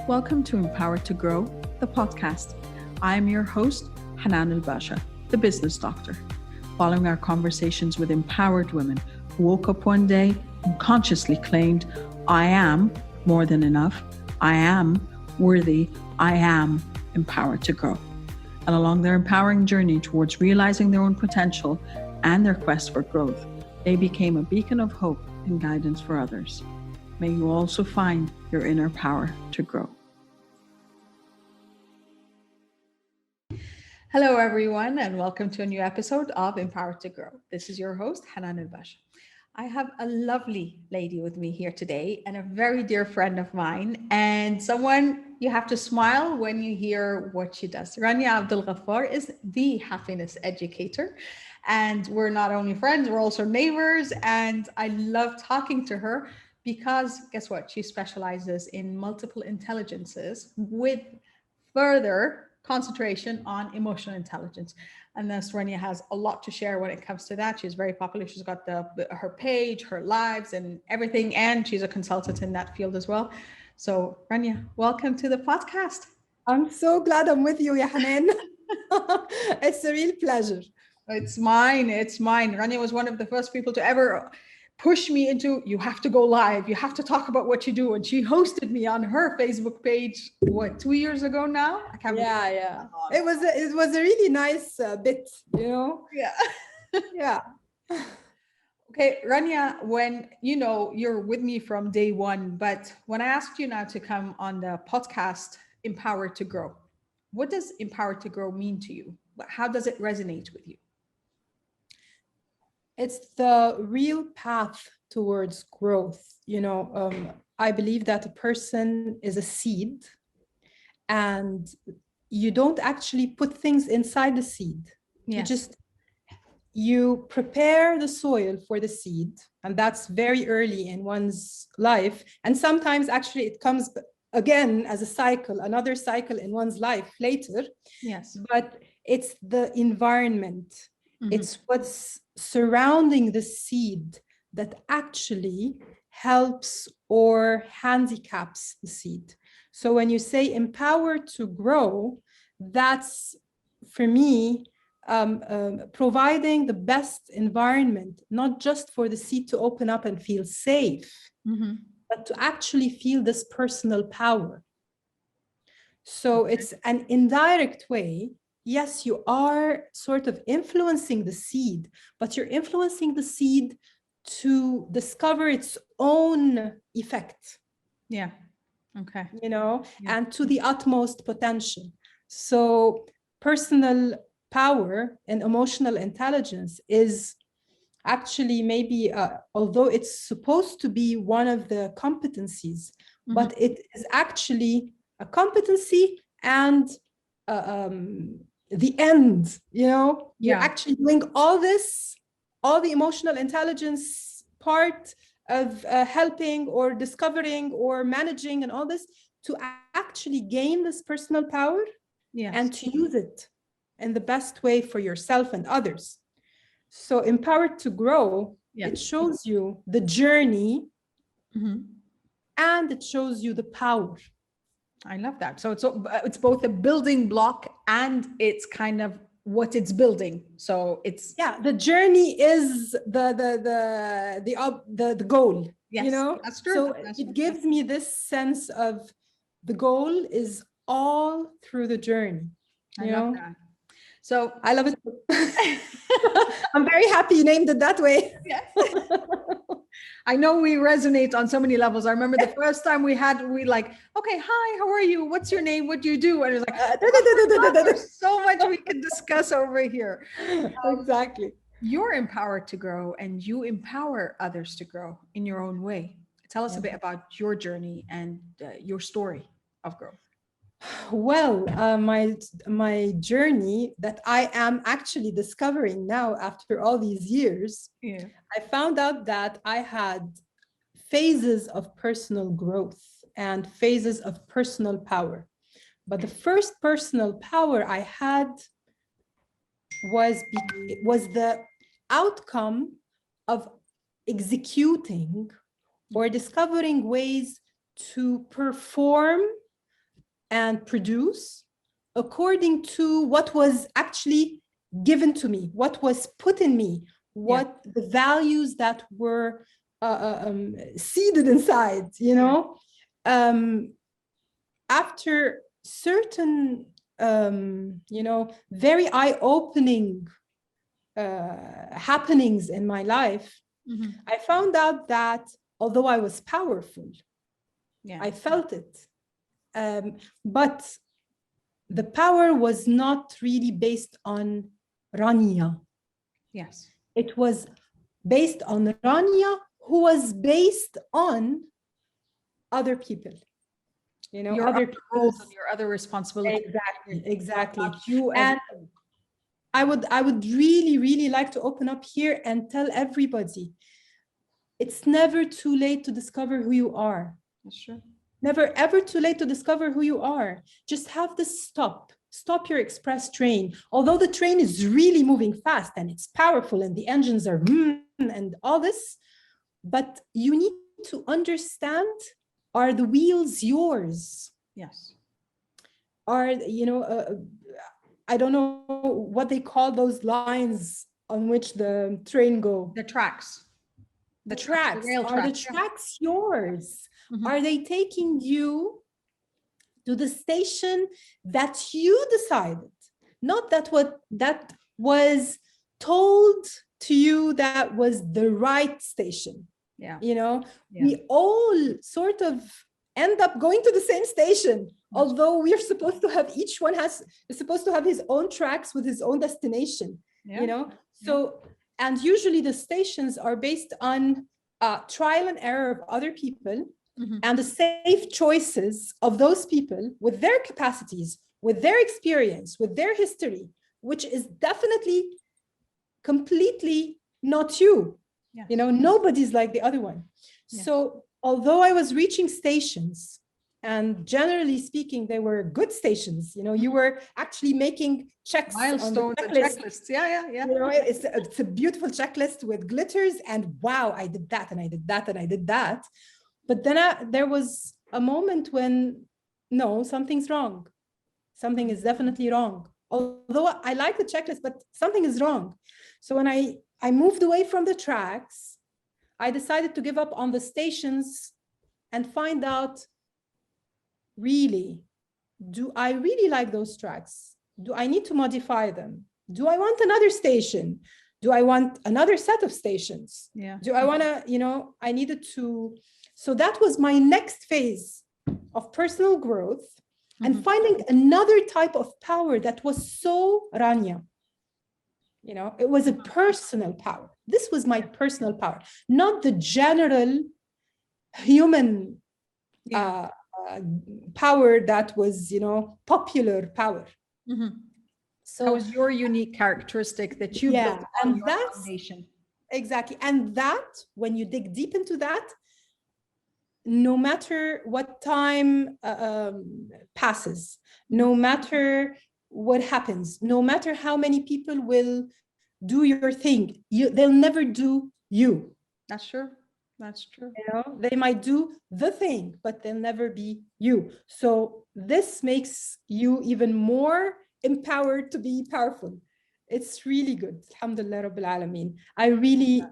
Welcome to Empowered to Grow, the podcast. I am your host, Hanan Basha, the business doctor. Following our conversations with empowered women who woke up one day and consciously claimed, I am more than enough, I am worthy, I am empowered to grow. And along their empowering journey towards realizing their own potential and their quest for growth, they became a beacon of hope and guidance for others. May you also find your inner power to grow. Hello, everyone, and welcome to a new episode of Empowered to Grow. This is your host, Hanan Basha. I have a lovely lady with me here today and a very dear friend of mine, and someone you have to smile when you hear what she does. Rania Abdelghaffar is the happiness educator, and we're not only friends, we're also neighbors, and I love talking to her because guess what? She specializes in multiple intelligences with further concentration on emotional intelligence. And thus Rania has a lot to share when it comes to that. She's very popular. She's got her page, her lives and everything. And she's a consultant in that field as well. So Rania, welcome to the podcast. I'm so glad I'm with you, ya Hanan. It's a real pleasure. It's mine. Rania was one of the first people to ever push me into, you have to go live. You have to talk about what you do. And she hosted me on her Facebook page, 2 years ago now? I can't remember. Yeah. It was a really nice bit, you know? Yeah. Yeah. Okay, Rania, when you're with me from day one, but when I asked you now to come on the podcast, Empowered to Grow, what does Empowered to Grow mean to you? How does it resonate with you? It's the real path towards growth. I believe that a person is a seed and you don't actually put things inside the seed. Yes. You prepare the soil for the seed, and that's very early in one's life. And sometimes actually it comes again as a cycle, another cycle in one's life later. Yes. But it's the environment. Mm-hmm. It's what's surrounding the seed that actually helps or handicaps the seed. So when you say empowered to grow, that's for me providing the best environment, not just for the seed to open up and feel safe, mm-hmm. but to actually feel this personal power. So it's an indirect way. Yes, you are sort of influencing the seed, but you're influencing the seed to discover its own effect. Yeah. Okay. And to the utmost potential. So personal power and emotional intelligence is actually maybe, although it's supposed to be one of the competencies, mm-hmm. but it is actually a competency and the end, you're actually doing all this, all the emotional intelligence part of helping or discovering or managing and all this to actually gain this personal power and to use it in the best way for yourself and others. So Empowered to Grow, it shows you the journey, mm-hmm. and it shows you the power. I love that. So it's both a building block and it's kind of what it's building. So it's the journey is the goal. Yes, that's true. So it gives me this sense of the goal is all through the journey. I love that. So I love it. I'm very happy you named it that way. Yes. I know we resonate on so many levels. I remember the first time we like, okay, hi, how are you? What's your name? What do you do? And it was like, there's so much we can discuss over here. Exactly. You're empowered to grow and you empower others to grow in your own way. Tell us a bit about your journey and your story of growth. Well, my journey that I am actually discovering now after all these years, I found out that I had phases of personal growth and phases of personal power. But the first personal power I had was the outcome of executing or discovering ways to perform and produce according to what was actually given to me, what was put in me, what the values that were seeded inside, you know. After certain, you know, very eye-opening happenings in my life, I found out that although I was powerful, I felt it, but the power was not really based on Rania. Yes. It was based on Rania, who was based on other people. You know, your other roles and your other responsibilities. Exactly. You and I would really like to open up here and tell everybody, it's never too late to discover who you are. That's true. Never ever too late to discover who you are. Just have this stop your express train. Although the train is really moving fast and it's powerful and the engines are and all this, but you need to understand, are the wheels yours? Yes. Are, you know, I don't know what they call those lines on which the train go. The tracks. The tracks. Are the tracks yours? Are they taking you to the station that you decided, not that what that was told to you that was the right station? You know, we all sort of end up going to the same station, although we're supposed to have, each one is supposed to have his own tracks with his own destination, you know. So, and usually the stations are based on trial and error of other people, and the safe choices of those people with their capacities, with their experience, with their history, which is definitely completely not you. You know, nobody's like the other one. So although I was reaching stations, and generally speaking, they were good stations, you know, you were actually making checks, milestones and checklists. You know, it's a beautiful checklist with glitters, and wow, I did that and I did that and I did that. But then there was a moment when, no, something's wrong. Something is definitely wrong. Although I like the checklist, but something is wrong. So when I moved away from the tracks, I decided to give up on the stations and find out, really, do I really like those tracks? Do I need to modify them? Do I want another station? Do I want another set of stations? Do I want to, you know, I needed to. So that was my next phase of personal growth, and finding another type of power that was so Rania. You know, it was a personal power. This was my personal power, not the general human power that was, you know, popular power. So that was your unique characteristic that you built on your foundation. Exactly. And that, when you dig deep into that, no matter what time passes, no matter what happens, no matter how many people will do your thing, they'll never do you. That's true. That's true. You know, they might do the thing, but they'll never be you. So this makes you even more empowered to be powerful. It's really good. Alhamdulillah Rabbil Alameen. I really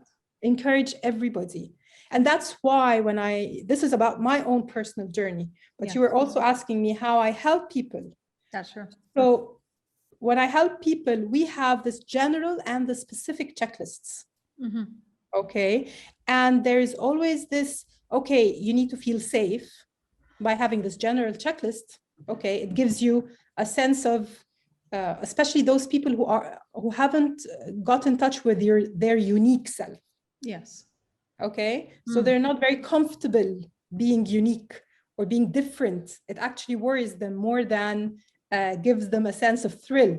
encourage everybody. And that's why when this is about my own personal journey, but you were also asking me how I help people. That's true. So when I help people, we have this general and the specific checklists. Okay. And there is always this, okay, you need to feel safe by having this general checklist. Okay. It gives you a sense of, especially those people who haven't got in touch with their unique self. Yes. Okay. So they're not very comfortable being unique or being different. It actually worries them more than gives them a sense of thrill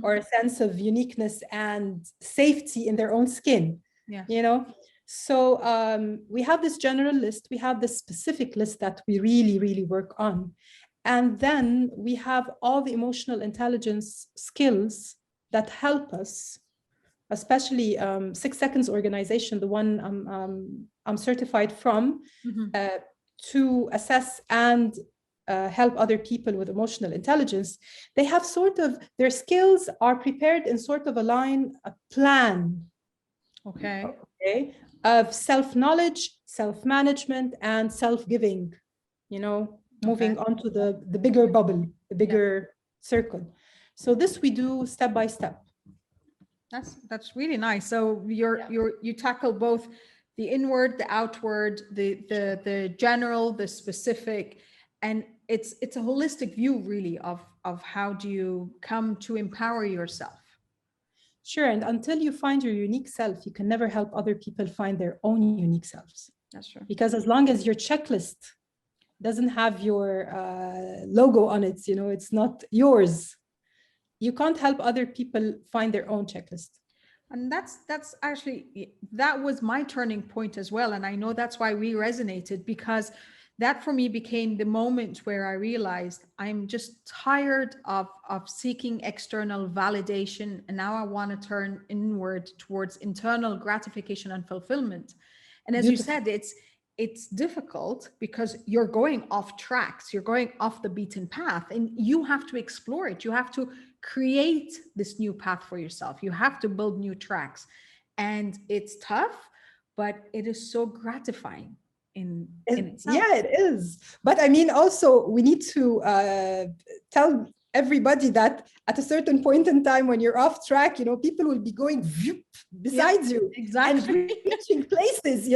or a sense of uniqueness and safety in their own skin. You know, so we have this general list, we have this specific list that we really work on. And then we have all the emotional intelligence skills that help us, especially 6 Seconds organization, the one I'm certified from, to assess and help other people with emotional intelligence, they have sort of, their skills are prepared in sort of a plan, Okay. okay, of self-knowledge, self-management, and self-giving, moving on to the bigger bubble, the bigger circle. So this we do step by step. That's really nice. So you tackle both the inward, the outward, the general, the specific, and it's a holistic view really of how do you come to empower yourself. Sure, and until you find your unique self, you can never help other people find their own unique selves. That's true. Because as long as your checklist doesn't have your logo on it, it's not yours, you can't help other people find their own checklist. And that's actually, that was my turning point as well. And I know that's why we resonated, because that for me became the moment where I realized I'm just tired of seeking external validation. And now I want to turn inward towards internal gratification and fulfillment. And as you said, it's difficult because you're going off tracks, you're going off the beaten path, and you have to explore it. You have to create this new path for yourself. You have to build new tracks, and it's tough, but it is so gratifying in itself. Yeah, it is. But I mean, also we need to tell everybody that at a certain point in time when you're off track, people will be going besides you, exactly, and reaching places,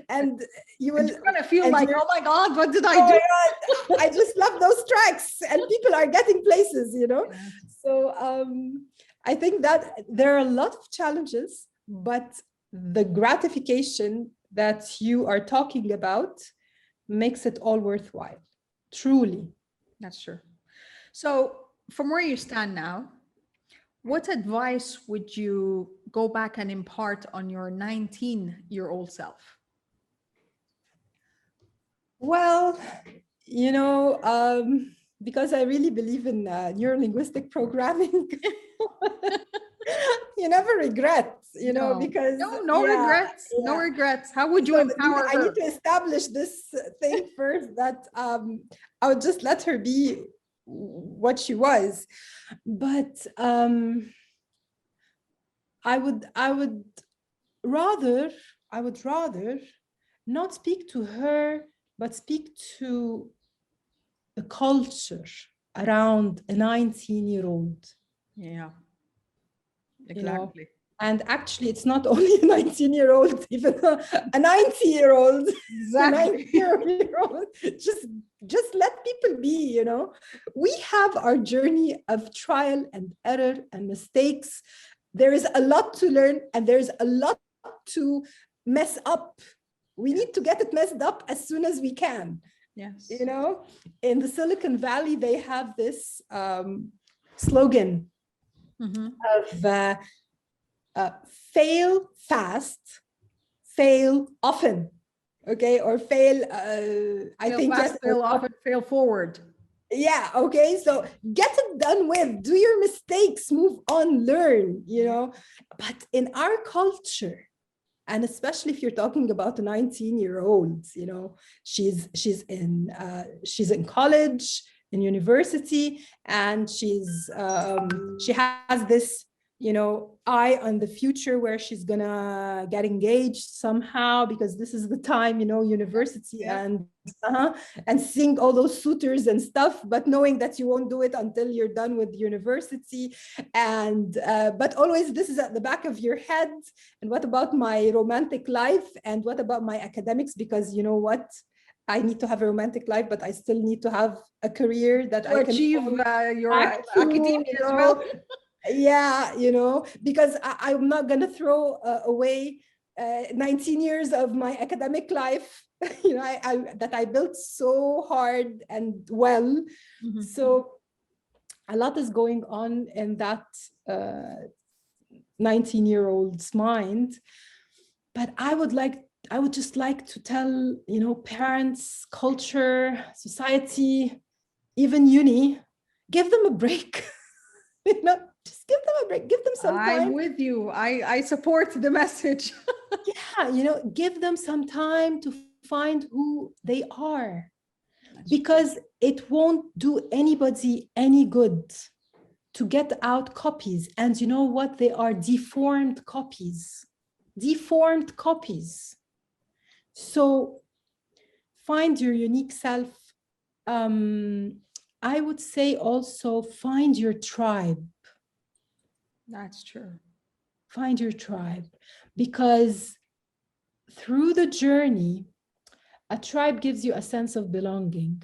and you're gonna feel like, oh my God, what did I do? I just love those tracks, and people are getting places, So I think that there are a lot of challenges, but the gratification that you are talking about makes it all worthwhile, truly. That's true. So from where you stand now, what advice would you go back and impart on your 19-year-old self? Well, because I really believe in neuro-linguistic programming, you never regret, because no regrets, no regrets. How would you empower her? I need to establish this thing first, that I would just let her be what she was. But I would rather not speak to her, but speak to the culture around a 19-year-old. Yeah, exactly. And actually, it's not only a 19-year-old, even a 90-year-old. Exactly. 90-year-old. Just let people be, We have our journey of trial and error and mistakes. There is a lot to learn, and there's a lot to mess up. We need to get it messed up as soon as we can. Yes. In the Silicon Valley, they have this slogan of fail fast, fail often. Okay, or fail. Fail often, fail forward. Yeah. Okay. So get it done with. Do your mistakes. Move on. Learn. But in our culture, and especially if you're talking about a 19-year-old, she's in college, in university, and she has this, eye on the future where she's gonna get engaged somehow, because this is the time, university, and seeing all those suitors and stuff, but knowing that you won't do it until you're done with university. And but always this is at the back of your head. And what about my romantic life? And what about my academics? Because you know what? I need to have a romantic life, but I still need to have a career that I can achieve your academia as well. Yeah, because I'm not going to throw away 19 years of my academic life, that I built so hard and well. So a lot is going on in that 19-year-old's mind. But I would just like to tell, parents, culture, society, even uni, give them a break. Just give them a break, give them some time. I'm with you. I support the message. Yeah, give them some time to find who they are. because it won't do anybody any good to get out copies. And you know what? They are deformed copies. Deformed copies. So find your unique self. I would say also find your tribe. That's true. Find your tribe, because through the journey, a tribe gives you a sense of belonging.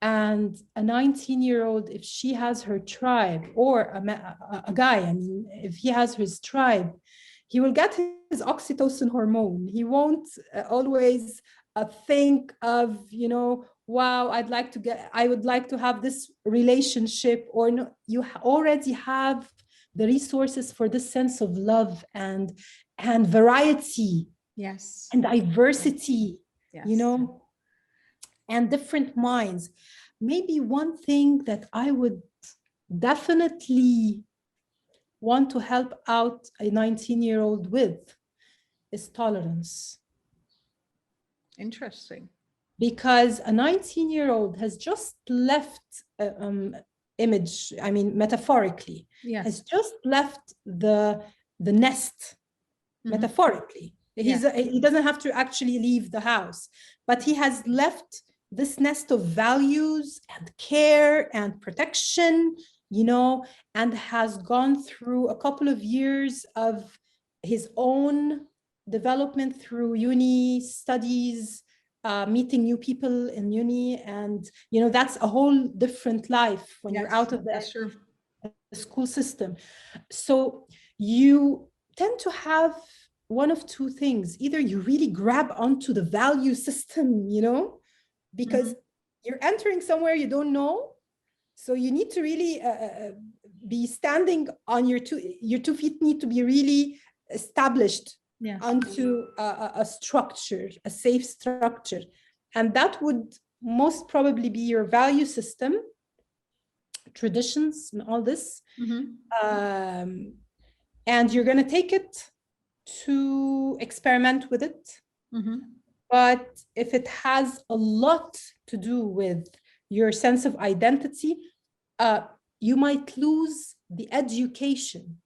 And a 19-year-old, if she has her tribe, or a guy, I mean, if he has his tribe, he will get his oxytocin hormone. He won't always think of, you know, wow, I would like to have this relationship, or no, you already have the resources for this sense of love and variety. Yes. And diversity, yes. You know, and different minds. Maybe one thing that I would definitely want to help out a 19-year-old with is tolerance. Interesting. Because a 19-year-old has just left image, I mean, metaphorically, yes. has just left the nest, metaphorically. He doesn't have to actually leave the house, but he has left this nest of values and care and protection, you know, and has gone through a couple of years of his own development through uni studies, meeting new people in uni. And, you know, that's a whole different life when you're out of the school system. So you tend to have one of two things. Either you really grab onto the value system, you know, because you're entering somewhere you don't know. So you need to really be standing on your two feet need to be really established onto a structure, a safe structure. And that would most probably be your value system, traditions and all this. And you're going to take it to experiment with it. But if it has a lot to do with your sense of identity, you might lose the education,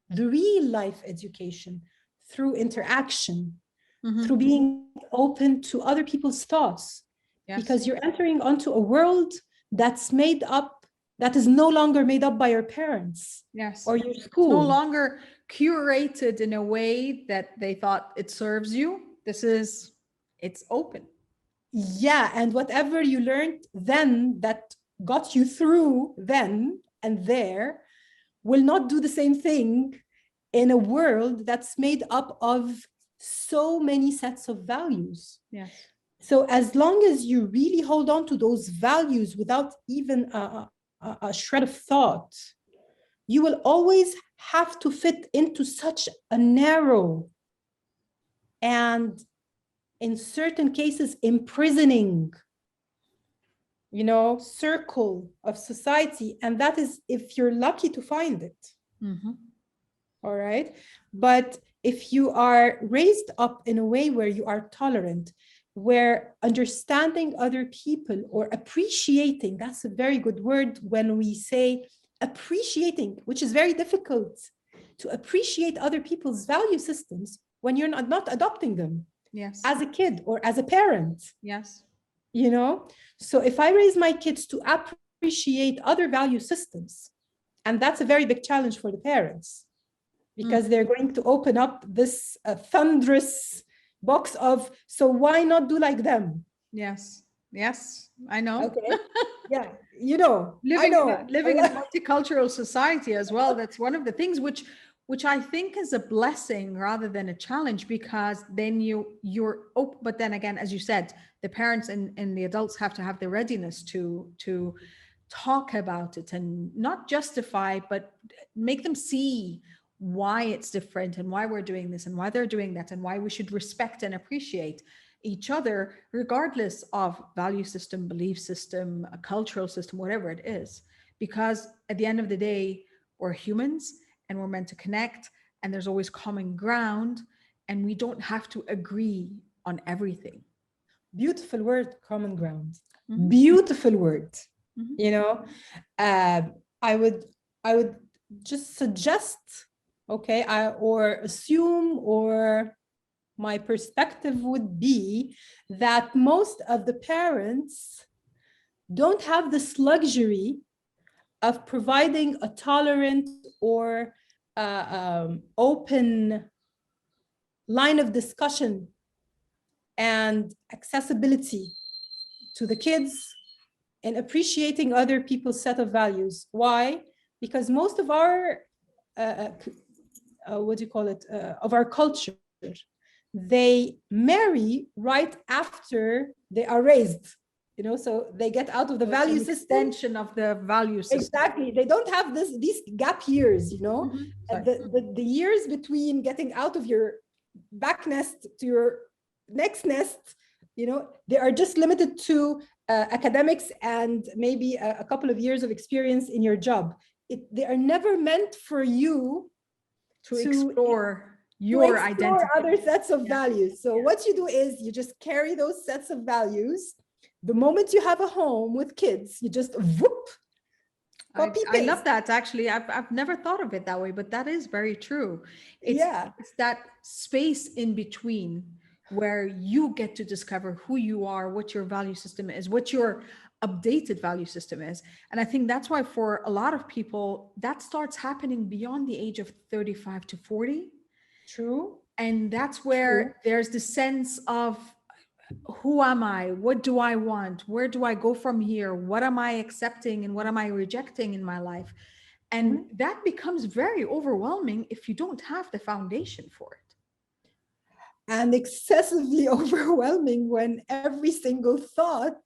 the real life education, through interaction, through being open to other people's thoughts. Because you're entering onto a world that's made up, that is no longer made up by your parents or your school. It's no longer curated in a way that they thought it serves you. It's open. Yeah, and whatever you learned then that got you through then and there will not do the same thing in a world that's made up of so many sets of values. Yes. So as long as you really hold on to those values without even a shred of thought, you will always have to fit into such a narrow and, in certain cases, imprisoning, you know, circle of society. And that is if you're lucky to find it. All right. But if you are raised up in a way where you are tolerant, where understanding other people or appreciating, that's a very good word when we say appreciating, which is very difficult to appreciate other people's value systems when you're not adopting them. Yes. As a kid or as a parent. Yes. You know, so if I raise my kids to appreciate other value systems, and that's a very big challenge for the parents, because they're going to open up this thunderous box of, so why not do like them? Yes. Yes, I know. Okay. Yeah, you know, living in a multicultural society as well. That's one of the things which I think is a blessing rather than a challenge, because then you're open. But then again, as you said, the parents and the adults have to have the readiness to talk about it and not justify, but make them see why it's different and why we're doing this and why they're doing that and why we should respect and appreciate each other regardless of value system, belief system, a cultural system, whatever it is. Because at the end of the day, we're humans and we're meant to connect, and there's always common ground, and we don't have to agree on everything. Beautiful word, common ground. Mhm. Beautiful word. Mhm. You know, I would just suggest, okay, or assume, or my perspective would be that most of the parents don't have this luxury of providing a tolerant or open line of discussion and accessibility to the kids and appreciating other people's set of values. Why? Because most of our, what do you call it, of our culture, they marry right after they are raised, you know, so they get out of the value system. Extension of the value system. Exactly. They don't have these gap years, you know, Sorry. the years between getting out of your back nest to your next nest, you know, they are just limited to academics and maybe a couple of years of experience in your job. They are never meant for you to explore your identity. Other sets of values. So what you do is you just carry those sets of values. The moment you have a home with kids, you just whoop, copy I love that. Actually, I've never thought of it that way, but that is very true. It's that space in between where you get to discover who you are, what your value system is, what your updated value system is. And I think that's why for a lot of people, that starts happening beyond the age of 35 to 40. True. And that's where there's the sense of, who am I? What do I want? Where do I go from here? What am I accepting and what am I rejecting in my life? And that becomes very overwhelming if you don't have the foundation for it. And excessively overwhelming when every single thought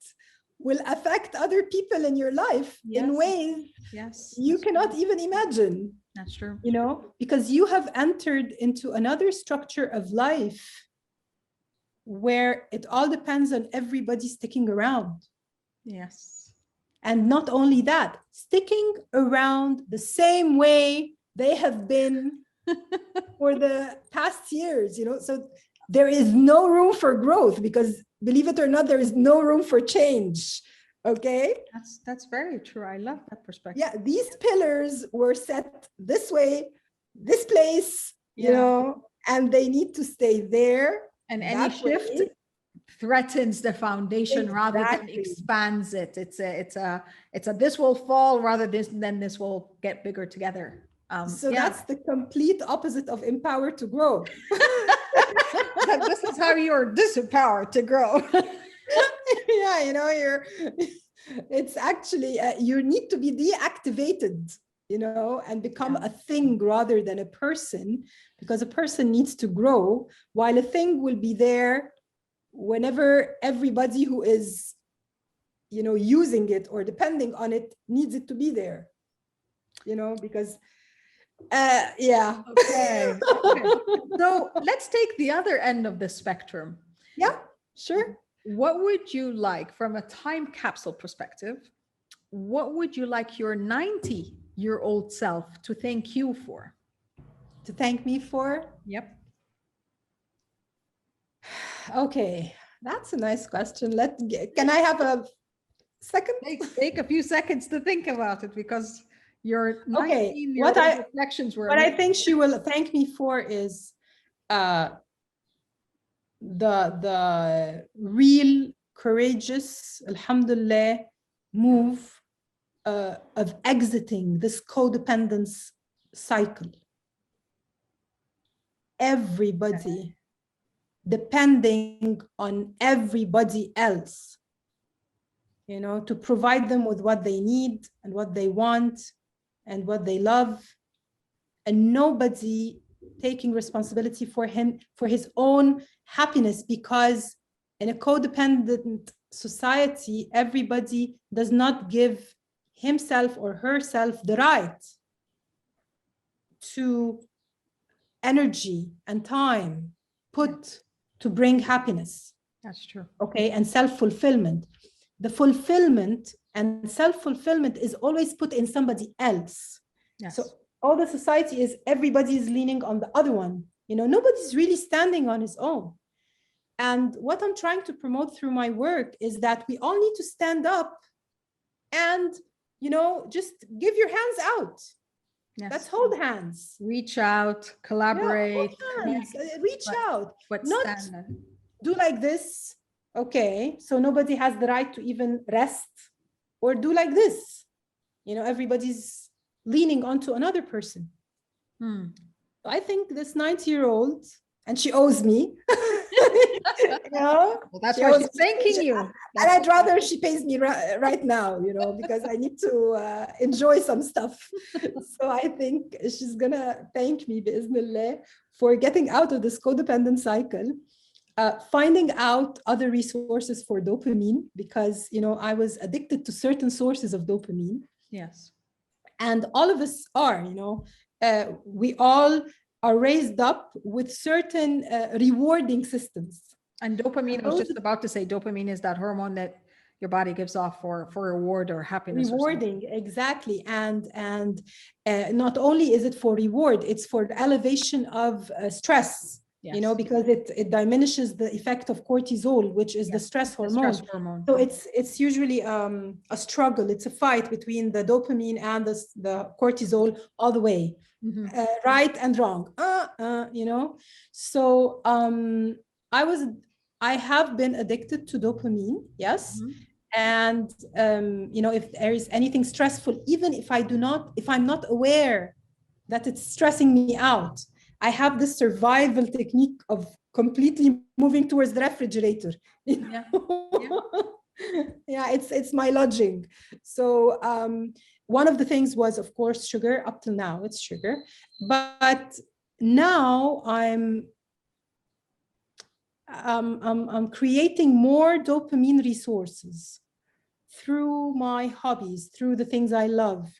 will affect other people in your life in ways you cannot even imagine. That's true. You know, because you have entered into another structure of life where it all depends on everybody sticking around. Yes. And not only that, sticking around the same way they have been for the past years, you know, so there is no room for growth because, believe it or not, there is no room for change. Okay. That's very true. I love that perspective. Yeah. These pillars were set this way, this place, you know, and they need to stay there. And any shift threatens the foundation rather than expands it. It's a this will fall rather than this will get bigger together. So that's the complete opposite of empower to grow. This is how you're disempowered to grow. Yeah, you know, it's actually, you need to be deactivated, you know, and become a thing rather than a person, because a person needs to grow while a thing will be there whenever everybody who is, you know, using it or depending on it needs it to be there, you know, because Okay. So let's take the other end of the spectrum. Yeah, sure. What would you like from a time capsule perspective? What would you like your 90-year-old self to thank you for? To thank me for? Yep. Okay, that's a nice question. Can I have a second? Take a few seconds to think about it, because your 19-year-old reflections were. What I think she will thank me for is the real courageous, alhamdulillah, move of exiting this codependence cycle. Everybody depending on everybody else, you know, to provide them with what they need and what they want and what they love, and nobody taking responsibility for his own happiness, because in a codependent society, everybody does not give himself or herself the right to energy and time put to bring happiness. That's true. Okay, and self-fulfillment. The fulfillment and self-fulfillment is always put in somebody else. Yes. So all the society is, everybody is leaning on the other one. You know, nobody's really standing on his own. And what I'm trying to promote through my work is that we all need to stand up and, just give your hands out. Yes. Let's hold hands. Reach out, collaborate, hold hands, connect, reach out. but Not stand. do like this. Okay, so nobody has the right to even rest, or do like this. Everybody's leaning onto another person. I think this 90-year-old, and she owes me. Well, that's why she's thanking you. And I'd rather she pays me right now, because I need to enjoy some stuff. So I think she's gonna thank me, bi'Iznillah, for getting out of this codependent cycle, finding out other resources for dopamine, because I was addicted to certain sources of dopamine. Yes. And all of us are, we all are raised up with certain rewarding systems. And dopamine, I was just about to say, dopamine is that hormone that your body gives off for reward or happiness. Rewarding, exactly. And not only is it for reward, it's for the elevation of stress. Yes. Because it diminishes the effect of cortisol, which is the stress hormone. So it's usually a struggle. It's a fight between the dopamine and the cortisol all the way, right and wrong. So I have been addicted to dopamine, yes. And if there is anything stressful, even if I'm not aware that it's stressing me out, I have this survival technique of completely moving towards the refrigerator. Yeah, it's my lodging. So one of the things was, of course, sugar. Up till now, it's sugar. But now I'm creating more dopamine resources through my hobbies, through the things I love.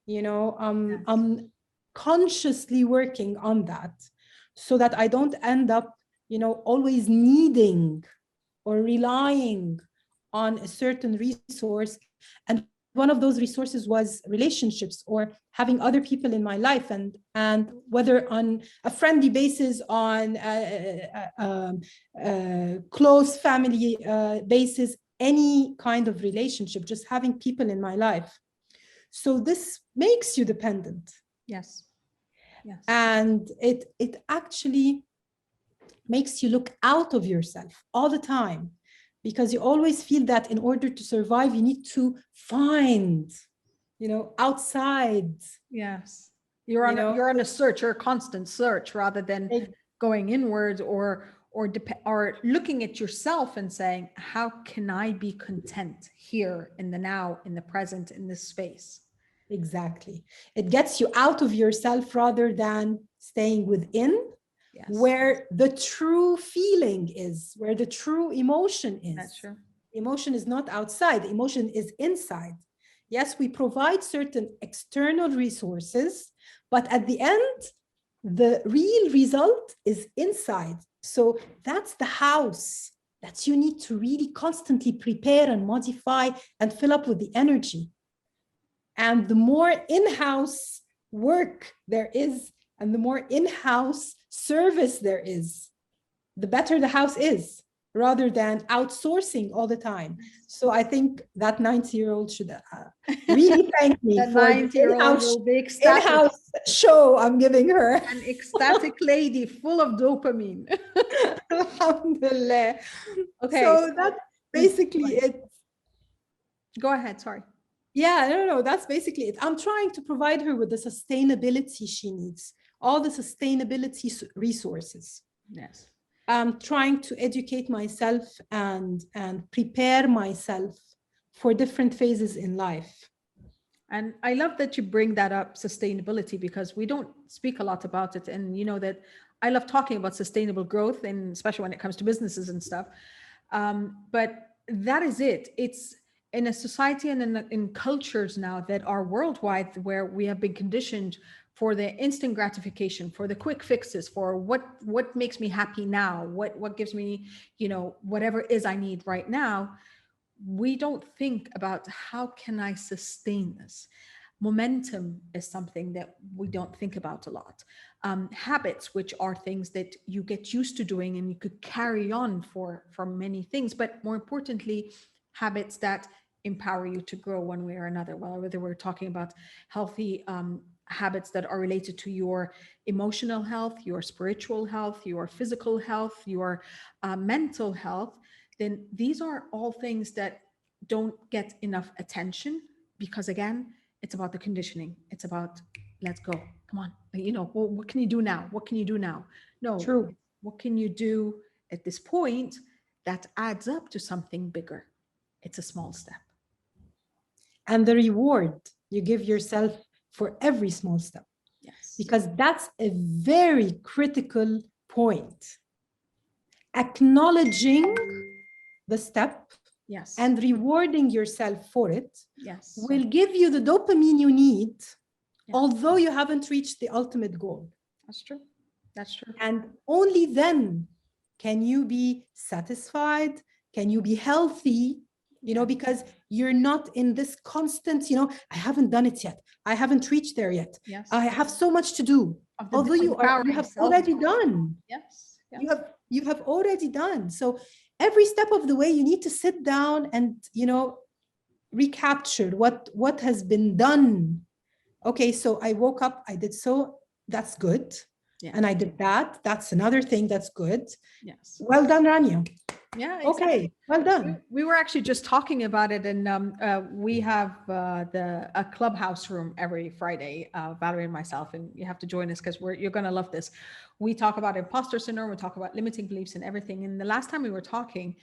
I'm consciously working on that, so that I don't end up, always needing or relying on a certain resource. And one of those resources was relationships, or having other people in my life, and whether on a friendly basis, on a close family basis, any kind of relationship, just having people in my life. So this makes you dependent. Yes. Yes. And it actually makes you look out of yourself all the time, because you always feel that in order to survive, you need to find, outside. Yes. You're on a search, or a constant search, rather than going inwards or looking at yourself and saying, how can I be content here in the now, in the present, in this space? Exactly. It gets you out of yourself rather than staying within. Yes. Where the true feeling is, where the true emotion is. That's true. Emotion is not outside, emotion is inside. Yes, we provide certain external resources, but at the end, the real result is inside. So that's the house that you need to really constantly prepare and modify and fill up with the energy. And the more in-house work there is, and the more in-house service there is, the better the house is, rather than outsourcing all the time. So I think that 90-year-old should really thank me that for the in-house show I'm giving her. An ecstatic lady full of dopamine. Alhamdulillah. Okay. So that's basically it. Go ahead, sorry. Yeah, no, that's basically it. I'm trying to provide her with the sustainability she needs, all the sustainability resources. Yes. I'm trying to educate myself and prepare myself for different phases in life. And I love that you bring that up, sustainability, because we don't speak a lot about it. And you know that I love talking about sustainable growth, and especially when it comes to businesses and stuff. But that is it. It's in a society and in cultures now that are worldwide, where we have been conditioned for the instant gratification, for the quick fixes, for what makes me happy now, what gives me, whatever it is I need right now. We don't think about, how can I sustain this? Momentum is something that we don't think about a lot. Habits, which are things that you get used to doing and you could carry on for many things, but more importantly, habits that empower you to grow one way or another. Well, whether we're talking about healthy habits that are related to your emotional health, your spiritual health, your physical health, your mental health, then these are all things that don't get enough attention because, again, it's about the conditioning. It's about, let's go. Come on. Well, what can you do now? What can you do now? No, True. what can you do at this point that adds up to something bigger? It's a small step. And the reward you give yourself for every small step. Yes. Because that's a very critical point. Acknowledging the step, yes, and rewarding yourself for it, yes, will give you the dopamine you need, yes, although you haven't reached the ultimate goal. That's true. That's true. And only then can you be satisfied, can you be healthy, because you're not in this constant, I haven't done it yet. I haven't reached there yet. Yes. I have so much to do. Although you have already done. Yes. You have already done. So every step of the way, you need to sit down and, recapture what has been done. Okay, so I woke up, I did so, that's good. Yeah. And I did that. That's another thing that's good. Yes. Well done, Rania. Yeah. Exactly. Okay. Well done. We were actually just talking about it, and we have a clubhouse room every Friday, Valerie and myself, and you have to join us because you're going to love this. We talk about imposter syndrome. We talk about limiting beliefs and everything. And the last time we were talking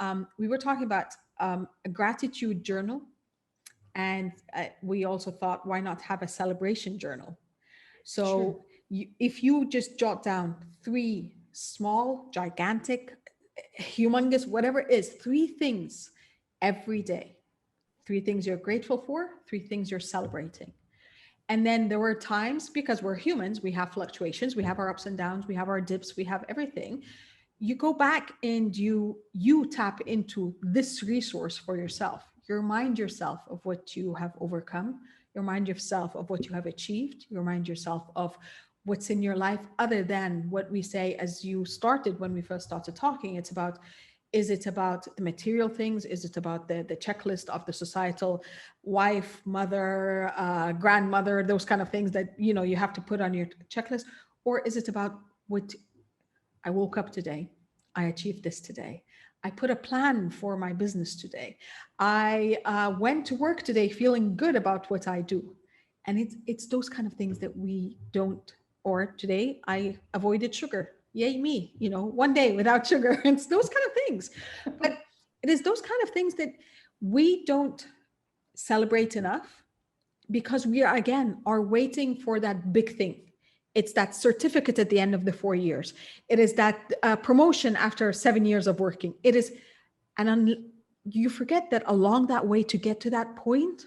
about a gratitude journal, and we also thought, why not have a celebration journal? So. Sure. If you just jot down 3 small, gigantic, humongous, whatever it is, 3 things every day, 3 things you're grateful for, 3 things you're celebrating. And then there were times, because we're humans, we have fluctuations, we have our ups and downs, we have our dips, we have everything. You go back and you tap into this resource for yourself. You remind yourself of what you have overcome. You remind yourself of what you have achieved. You remind yourself of what's in your life other than what we say, as you started when we first started talking. It's about, is it about the material things? Is it about the checklist of the societal wife, mother, grandmother, those kind of things that, you have to put on your checklist? Or is it about what I woke up today, I achieved this today, I put a plan for my business today, I went to work today feeling good about what I do. And it's those kind of things that we don't. Or today I avoided sugar. Yay me, 1 day without sugar. It's those kind of things. But it is those kind of things that we don't celebrate enough, because we are waiting for that big thing. It's that certificate at the end of the 4 years. It is that promotion after 7 years of working. It is, and you forget that along that way to get to that point,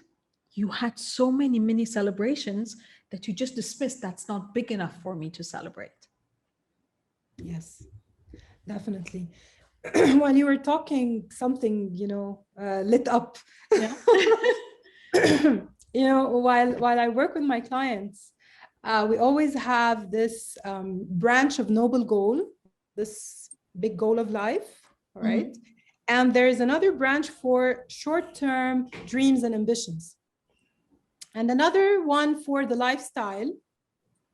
you had so many mini celebrations that you just dismissed. That's not big enough for me to celebrate. Yes, definitely. While you were talking, something, lit up. Yeah. While I work with my clients, we always have this branch of noble goal, this big goal of life, right? Mm-hmm. And there is another branch for short-term dreams and ambitions. And another one for the lifestyle,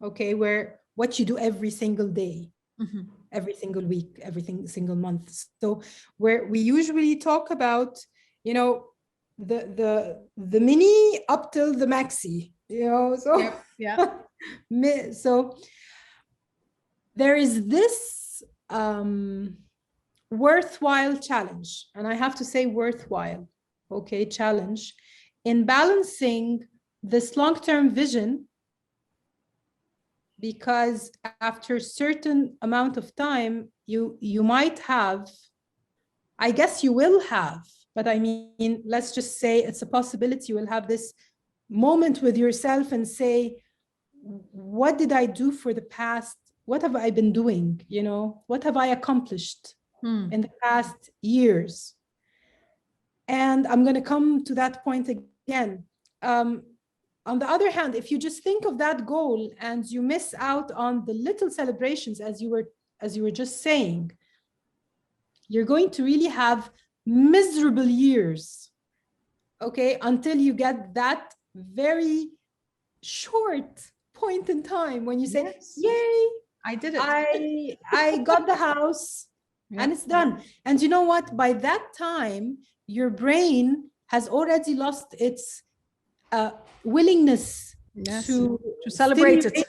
okay, where what you do every single day, mm-hmm. every single week, every single month. So where we usually talk about, the mini up till the maxi, so yeah. So there is this worthwhile challenge, and I have to say worthwhile, okay, challenge in balancing this long-term vision, because after a certain amount of time, you might have, I guess you will have, but I mean, let's just say it's a possibility, you will have this moment with yourself and say, what did I do for the past? What have I been doing? What have I accomplished in the past years? And I'm going to come to that point again. on the other hand, if you just think of that goal and you miss out on the little celebrations, as you were just saying, you're going to really have miserable years, okay, until you get that very short point in time when you say, Yes. yay, I did it. I got the house and it's done. And you know what? By that time, your brain has already lost its willingness to celebrate it.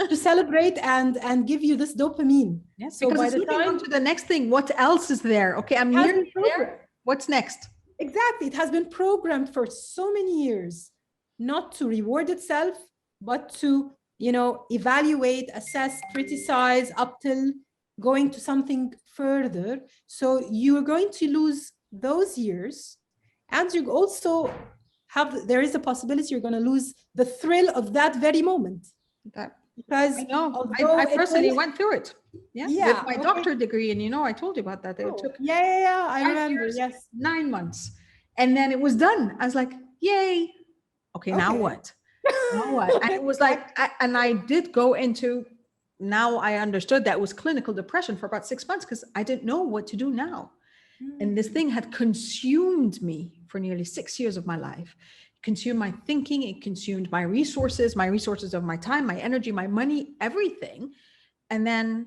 To celebrate and give you this dopamine. Yes, so because by it's the looking time on to the next thing. What else is there? Okay, I'm has nearly been programmed. there. What's next? Exactly. It has been programmed for so many years, not to reward itself, but to, you know, evaluate, assess, criticize up till going to something further. So you're going to lose those years, and you also there is a possibility you're going to lose the thrill of that very moment. Because I know, I personally went through it. With my doctorate degree, and you know, I told you about that. It took I remember. years, Yes, 9 months, and then it was done. I was like, yay! Okay, now what? Now what? And it was like, I did go into. Now I understood that was clinical depression for about 6 months because I didn't know what to do now, and this thing had consumed me for nearly 6 years of my life. Consumed my thinking, it consumed my resources of my time, my energy, my money, everything. And then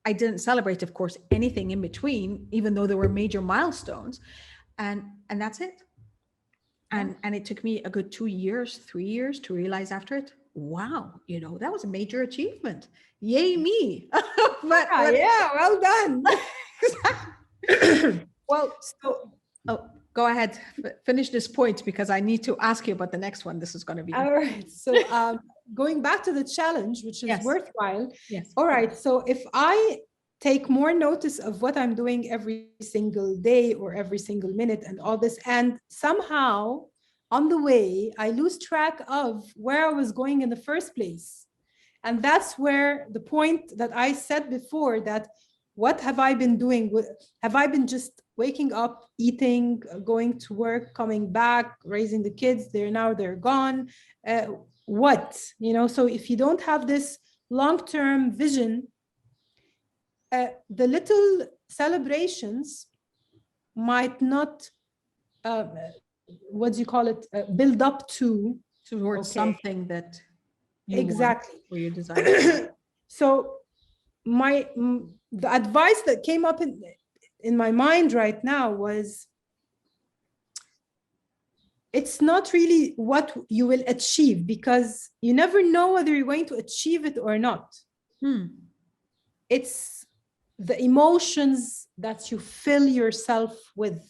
I didn't celebrate, of course, anything in between, even though there were major milestones. And that's it. And it took me a good 2 years, 3 years to realize after it, wow, you know, that was a major achievement. Yay me. Well done. Well, go ahead, finish this point, because I need to ask you about the next one. This is going to be all right. So going back to the challenge, which is worthwhile. Yes. All right. So if I take more notice of what I'm doing every single day or every single minute and all this, and somehow on the way, I lose track of where I was going in the first place. And that's where the point that I said before, that what have I been doing? Have I been just waking up, eating, going to work, coming back, raising the kids? They're gone. What? You know, so if you don't have this long-term vision, the little celebrations might not, what do you call it, build up towards something that you exactly want or you desire. So the advice that came up in my mind right now was, it's not really what you will achieve, because you never know whether you're going to achieve it or not. It's the emotions that you fill yourself with.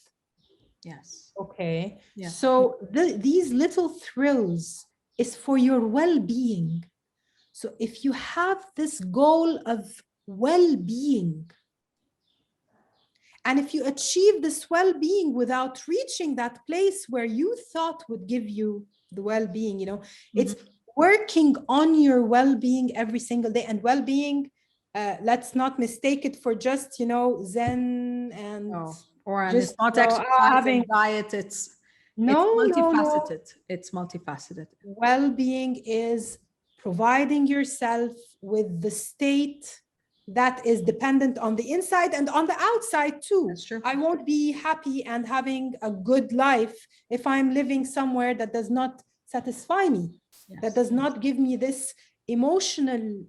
Yes. Okay. Yes. So these little thrills is for your well-being. So if you have this goal of well-being, and if you achieve this well-being without reaching that place where you thought would give you the well-being, you know, it's working on your well-being every single day. And well-being, let's not mistake it for just, you know, Zen and it's not exercise and diet. It's multifaceted. It's multifaceted. Well-being is providing yourself with the state that is dependent on the inside and on the outside too. That's true. I won't be happy and having a good life if I'm living somewhere that does not satisfy me, that does not give me this emotional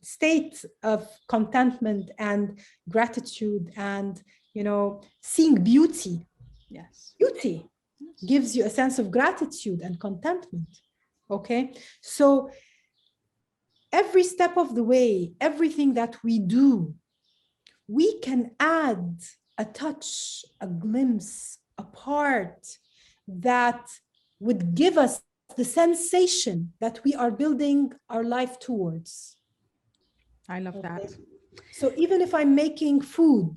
state of contentment and gratitude and, you know, seeing beauty. Beauty gives you a sense of gratitude and contentment. Okay, so every step of the way, everything that we do, we can add a touch, a glimpse, a part that would give us the sensation that we are building our life towards. I love that. So even if I'm making food,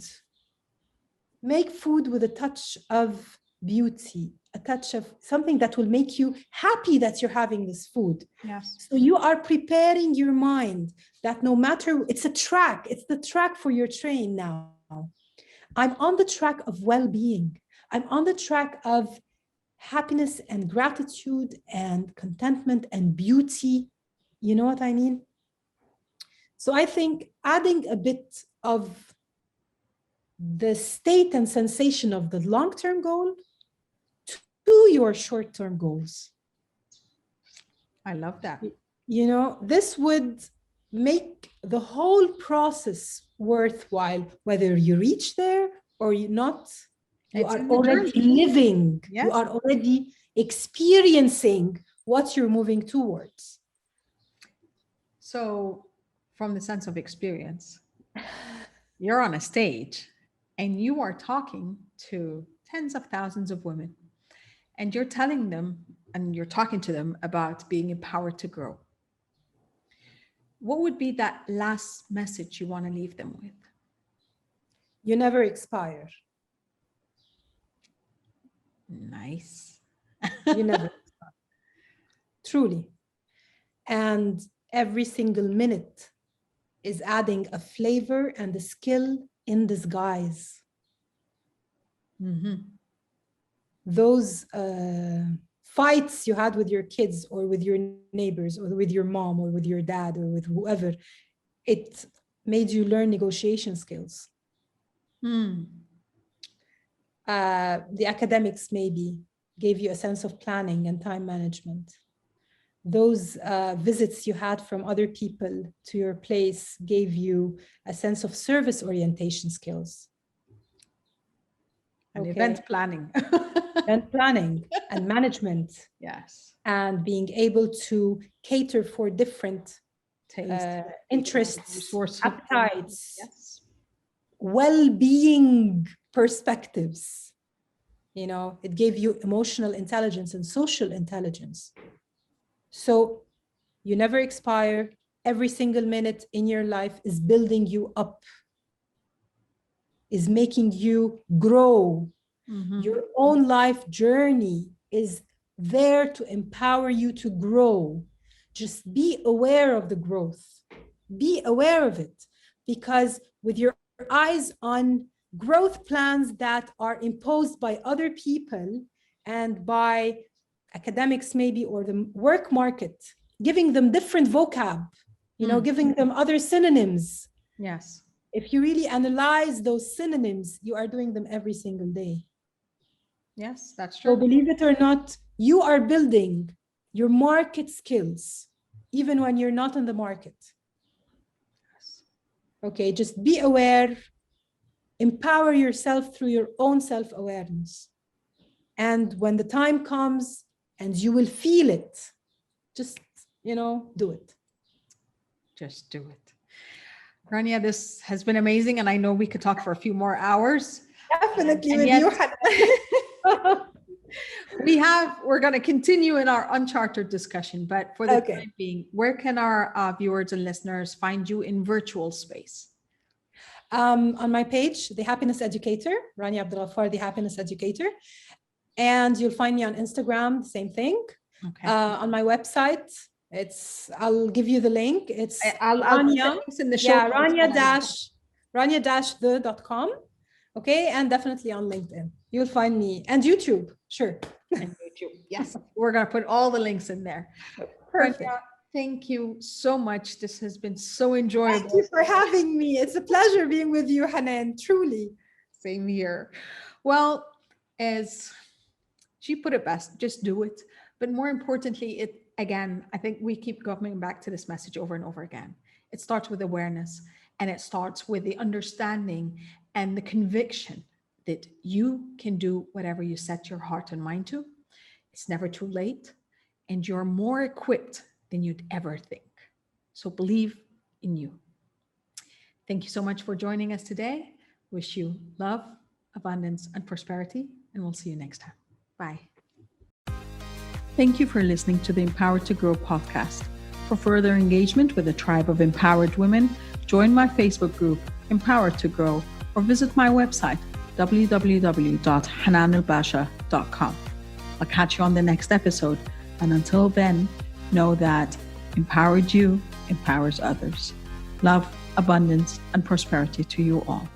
make food with a touch of beauty, a touch of something that will make you happy that you're having this food. Yes. So you are preparing your mind that no matter, it's a track, it's the track for your train now. I'm on the track of well-being. I'm on the track of happiness and gratitude and contentment and beauty. You know what I mean? So I think adding a bit of the state and sensation of the long-term goal to your short-term goals. I love that. You know, this would make the whole process worthwhile, whether you reach there or you're not. You are already living. Yes. You are already experiencing what you're moving towards. So from the sense of experience, you're on a stage and you are talking to tens of thousands of women, and you're telling them and you're talking to them about being empowered to grow. What would be that last message you want to leave them with? You never expire. Nice. You never expire. Truly. And every single minute is adding a flavor and a skill in disguise. Mm-hmm. Those fights you had with your kids or with your neighbors or with your mom or with your dad or with whoever, it made you learn negotiation skills. The academics maybe gave you a sense of planning and time management. Those visits you had from other people to your place gave you a sense of service orientation skills. And event planning. Event planning and management. Yes. And being able to cater for different interests, resources, appetites, yes, well-being perspectives. You know, it gave you emotional intelligence and social intelligence. So you never expire. Every single minute in your life is building you up, is making you grow. Mm-hmm. Your own life journey is there to empower you to grow. Just be aware of the growth. Be aware of it, because with your eyes on growth plans that are imposed by other people and by academics maybe, or the work market, giving them different vocab, you know, giving them other synonyms. Yes. If you really analyze those synonyms, you are doing them every single day. Yes, that's true. So believe it or not, you are building your market skills, even when you're not in the market. Yes. Okay, just be aware, empower yourself through your own self-awareness. And when the time comes and you will feel it, just, you know, do it. Just do it. Rania, this has been amazing. And I know we could talk for a few more hours. Definitely with you. We're going to continue in our uncharted discussion, but for the time being, where can our viewers and listeners find you in virtual space? On my page, The Happiness Educator, Rania Abdelghaffar, The Happiness Educator. And you'll find me on Instagram, same thing. Okay. On my website, I'll give you the link. It's I'll put the links in the show. Yeah, Rania-the.com. Okay, and definitely on LinkedIn. You'll find me, and YouTube, sure. And YouTube, yes. We're going to put all the links in there. Perfect. Rania, thank you so much. This has been so enjoyable. Thank you for having me. It's a pleasure being with you, Hanan, truly. Same here. Well, as she put it best, just do it. But more importantly, again, I think we keep coming back to this message over and over again. It starts with awareness, and it starts with the understanding and the conviction that you can do whatever you set your heart and mind to. It's never too late, and you're more equipped than you'd ever think. So believe in you. Thank you so much for joining us today. Wish you love, abundance, and prosperity, and we'll see you next time. Bye. Thank you for listening to the Empowered to Grow podcast. For further engagement with a tribe of empowered women, join my Facebook group, Empowered to Grow, or visit my website, www.hananalbasha.com. I'll catch you on the next episode. And until then, know that empowered you empowers others. Love, abundance, and prosperity to you all.